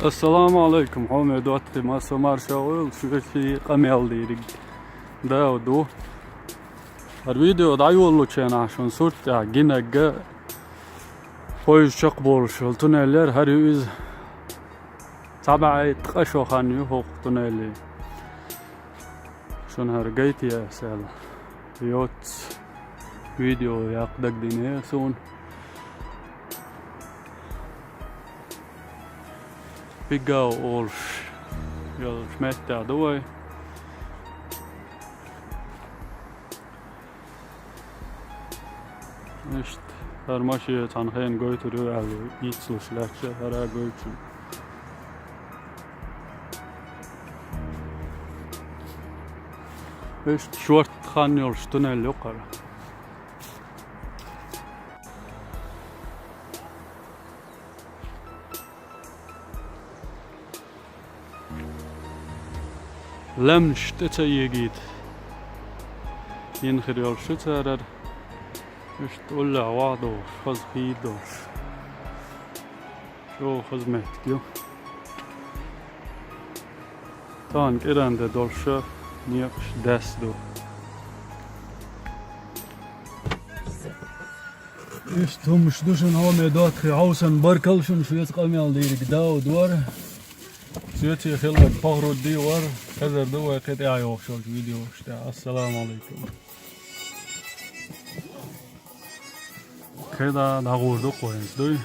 السلام عليكم حمد وقتي ما سمار شاول شو في قميل ديرك ده ودو الفيديو دايولو كان عشان صورت جينا خويش شقبول شلتونيلر هريوز تبع تقشو خانيو فوق تونيلي شون هرجيت يا سال يوت فيديو يقدق دينيه سون بيجاو أولش يلا شمتع دوي إشت هر ماشي تنخين قوي ترو على يتصلش لكشة هرا قوي تشو إشت شورت خاني ورشتنا اللي يقرأ لم نشتت يجيد ينخر يرشت هرر مش تقول له عواضو خذ خيدو شو خذ مهتكيو طان إيران ده دولشة نيقش داس دو إيش هم مش دوشن هوا ميدات خي عوسن بركلشن شو يتقامي على ديرك داو دوار سيتي خلق بغرو ديوار كذا دوا قد اعيو شو الفيديو السلام عليكم كذا نغور دو كوينز دوي